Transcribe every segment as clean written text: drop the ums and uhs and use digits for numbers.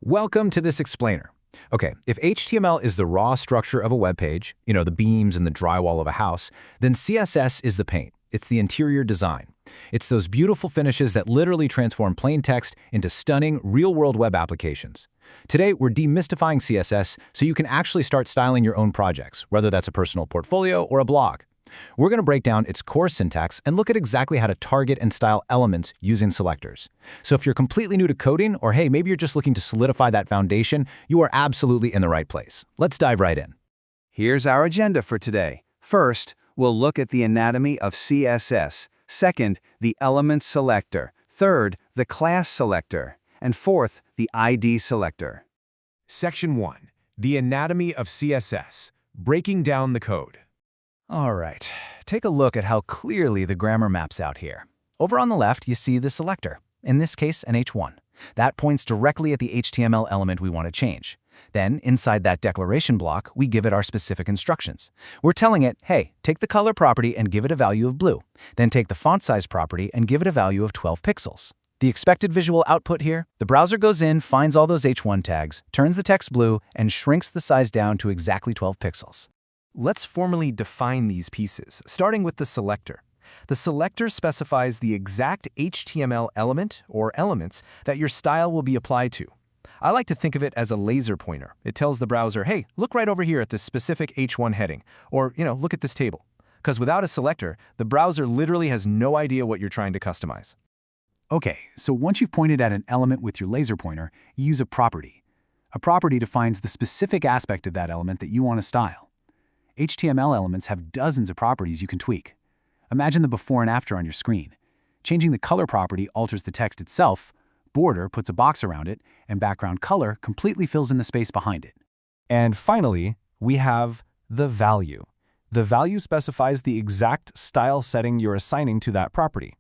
Welcome to this explainer. Okay, if HTML is the raw structure of a web page, the beams and the drywall of a house, then CSS is the paint. It's the interior design. It's those beautiful finishes that literally transform plain text into stunning, real-world web applications. Today, we're demystifying CSS so you can actually start styling your own projects, whether that's a personal portfolio or a blog. We're going to break down its core syntax and look at exactly how to target and style elements using selectors. So if you're completely new to coding, or hey, maybe you're just looking to solidify that foundation, you are absolutely in the right place. Let's dive right in. Here's our agenda for today. First, we'll look at the anatomy of CSS. Second, the element selector. Third, the class selector. And fourth, the ID selector. Section 1. The anatomy of CSS. Breaking down the code. All right, take a look at how clearly the grammar maps out here. Over on the left, you see the selector, in this case, an H1. That points directly at the HTML element we want to change. Then, inside that declaration block, we give it our specific instructions. We're telling it, hey, take the color property and give it a value of blue. Then take the font size property and give it a value of 12 pixels. The expected visual output here, the browser goes in, finds all those H1 tags, turns the text blue, and shrinks the size down to exactly 12 pixels. Let's formally define these pieces, starting with the selector. The selector specifies the exact HTML element or elements that your style will be applied to. I like to think of it as a laser pointer. It tells the browser, hey, look right over here at this specific H1 heading, or, look at this table. Because without a selector, the browser literally has no idea what you're trying to customize. Okay, so once you've pointed at an element with your laser pointer, you use a property. A property defines the specific aspect of that element that you want to style. HTML elements have dozens of properties you can tweak. Imagine the before and after on your screen. Changing the color property alters the text itself, border puts a box around it, and background color completely fills in the space behind it. And finally, we have the value. The value specifies the exact style setting you're assigning to that property.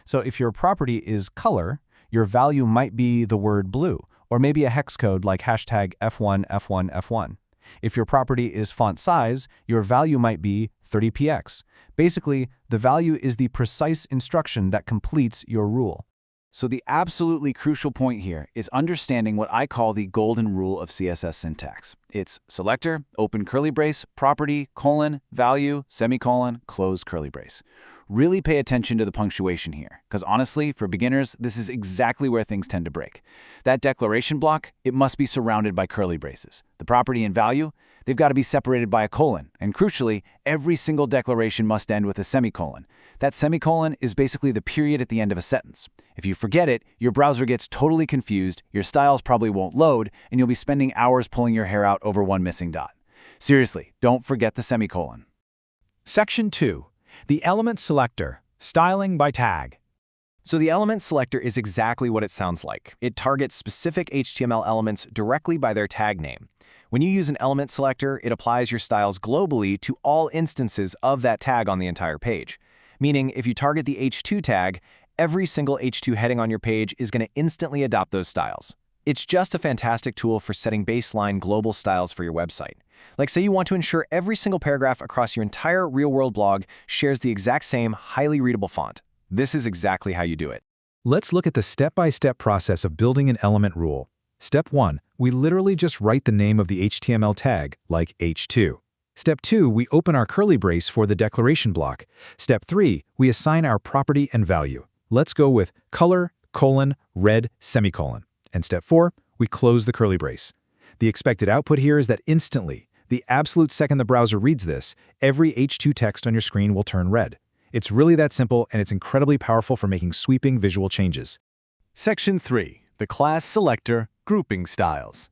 So if your property is color, your value might be the word blue, or maybe a hex code like hashtag F1, F1, F1. If your property is font size, your value might be 30px. Basically, the value is the precise instruction that completes your rule. So the absolutely crucial point here is understanding what I call the golden rule of CSS syntax. It's selector, open curly brace, property, colon, value, semicolon, close curly brace. Really pay attention to the punctuation here, because honestly, for beginners, this is exactly where things tend to break. That declaration block, it must be surrounded by curly braces. The property and value, they've got to be separated by a colon. And crucially, every single declaration must end with a semicolon. That semicolon is basically the period at the end of a sentence. If you forget it, your browser gets totally confused, your styles probably won't load, and you'll be spending hours pulling your hair out over one missing dot. Seriously, don't forget the semicolon. Section 2. The element selector. Styling by tag. So the element selector is exactly what it sounds like. It targets specific HTML elements directly by their tag name. When you use an element selector, it applies your styles globally to all instances of that tag on the entire page. Meaning, if you target the H2 tag, every single H2 heading on your page is going to instantly adopt those styles. It's just a fantastic tool for setting baseline global styles for your website. Like say you want to ensure every single paragraph across your entire real-world blog shares the exact same highly readable font. This is exactly how you do it. Let's look at the step-by-step process of building an element rule. Step 1, we literally just write the name of the HTML tag, like H2. Step 2, we open our curly brace for the declaration block. Step 3, we assign our property and value. Let's go with color, colon, red, semicolon. And step 4, we close the curly brace. The expected output here is that instantly, the absolute second the browser reads this, every H2 text on your screen will turn red. It's really that simple, and it's incredibly powerful for making sweeping visual changes. Section 3. The class selector, grouping styles.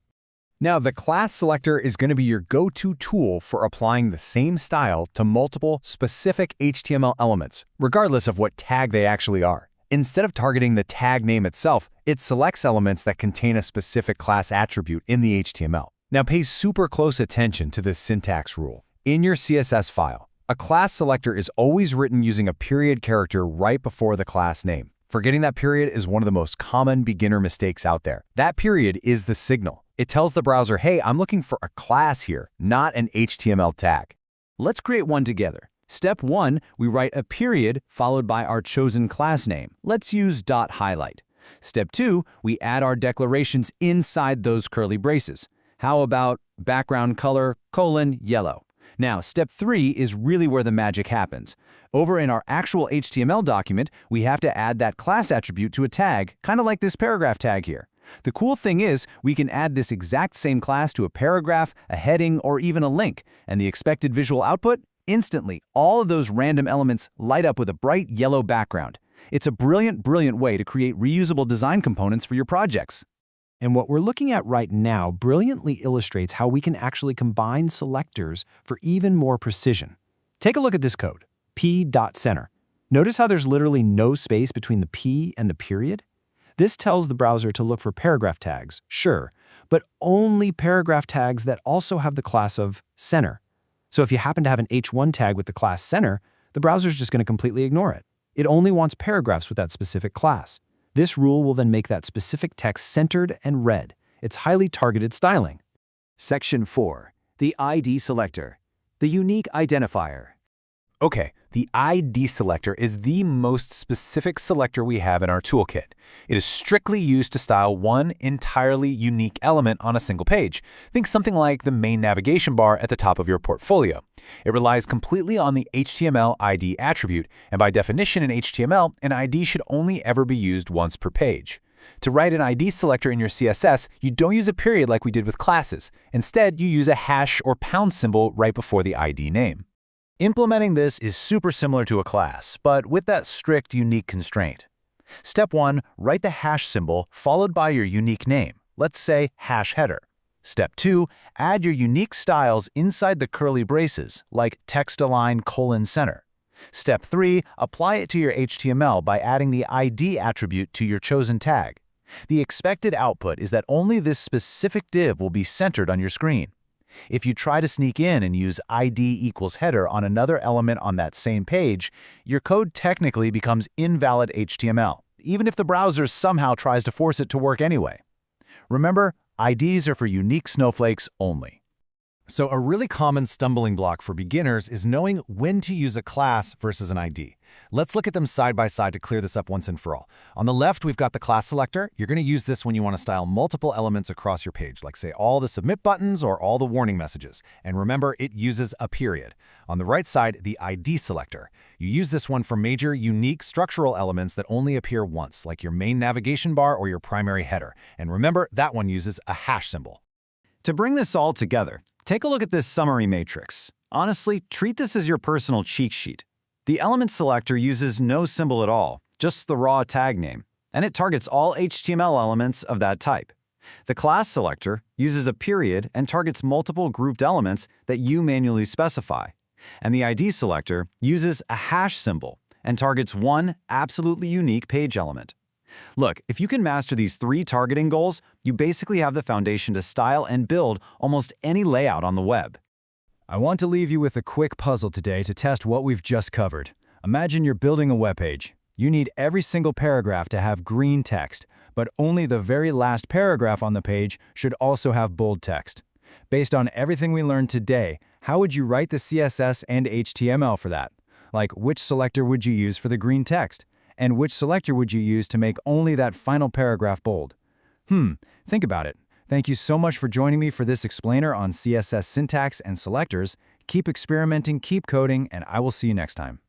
Now, the class selector is going to be your go-to tool for applying the same style to multiple specific HTML elements, regardless of what tag they actually are. Instead of targeting the tag name itself, it selects elements that contain a specific class attribute in the HTML. Now, pay super close attention to this syntax rule. In your CSS file, a class selector is always written using a period character right before the class name. Forgetting that period is one of the most common beginner mistakes out there. That period is the signal. It tells the browser, hey, I'm looking for a class here, not an HTML tag. Let's create one together. Step 1, we write a period followed by our chosen class name. Let's use .highlight. Step 2, we add our declarations inside those curly braces. How about background color, yellow? Now, step 3 is really where the magic happens. Over in our actual HTML document, we have to add that class attribute to a tag, kind of like this paragraph tag here. The cool thing is, we can add this exact same class to a paragraph, a heading, or even a link, and the expected visual output? Instantly, all of those random elements light up with a bright yellow background. It's a brilliant way to create reusable design components for your projects. And what we're looking at right now brilliantly illustrates how we can actually combine selectors for even more precision. Take a look at this code, p.center. Notice how there's literally no space between the p and the period? This tells the browser to look for paragraph tags, sure, but only paragraph tags that also have the class of center. So if you happen to have an h1 tag with the class center, the browser's just going to completely ignore it. It only wants paragraphs with that specific class. This rule will then make that specific text centered and red. It's highly targeted styling. Section 4. The ID selector. The unique identifier. Okay, the ID selector is the most specific selector we have in our toolkit. It is strictly used to style one entirely unique element on a single page. Think something like the main navigation bar at the top of your portfolio. It relies completely on the HTML ID attribute, and by definition in HTML, an ID should only ever be used once per page. To write an ID selector in your CSS, you don't use a period like we did with classes. Instead, you use a hash or pound symbol right before the ID name. Implementing this is super similar to a class, but with that strict, unique constraint. Step 1, write the hash symbol followed by your unique name. Let's say hash header. Step 2, add your unique styles inside the curly braces, like text align center. Step 3, apply it to your HTML by adding the ID attribute to your chosen tag. The expected output is that only this specific div will be centered on your screen. If you try to sneak in and use ID equals header on another element on that same page, your code technically becomes invalid HTML, even if the browser somehow tries to force it to work anyway. Remember, IDs are for unique snowflakes only. So a really common stumbling block for beginners is knowing when to use a class versus an ID. Let's look at them side by side to clear this up once and for all. On the left, we've got the class selector. You're going to use this when you want to style multiple elements across your page, like say all the submit buttons or all the warning messages. And remember, it uses a period. On the right side, the ID selector. You use this one for major, unique structural elements that only appear once, like your main navigation bar or your primary header. And remember, that one uses a hash symbol. To bring this all together, take a look at this summary matrix. Honestly, treat this as your personal cheat sheet. The element selector uses no symbol at all, just the raw tag name, and it targets all HTML elements of that type. The class selector uses a period and targets multiple grouped elements that you manually specify. And the ID selector uses a hash symbol and targets one absolutely unique page element. Look, if you can master these 3 targeting goals, you basically have the foundation to style and build almost any layout on the web. I want to leave you with a quick puzzle today to test what we've just covered. Imagine you're building a web page. You need every single paragraph to have green text, but only the very last paragraph on the page should also have bold text. Based on everything we learned today, how would you write the CSS and HTML for that? Like, which selector would you use for the green text? And which selector would you use to make only that final paragraph bold? Think about it. Thank you so much for joining me for this explainer on CSS syntax and selectors. Keep experimenting, keep coding, and I will see you next time.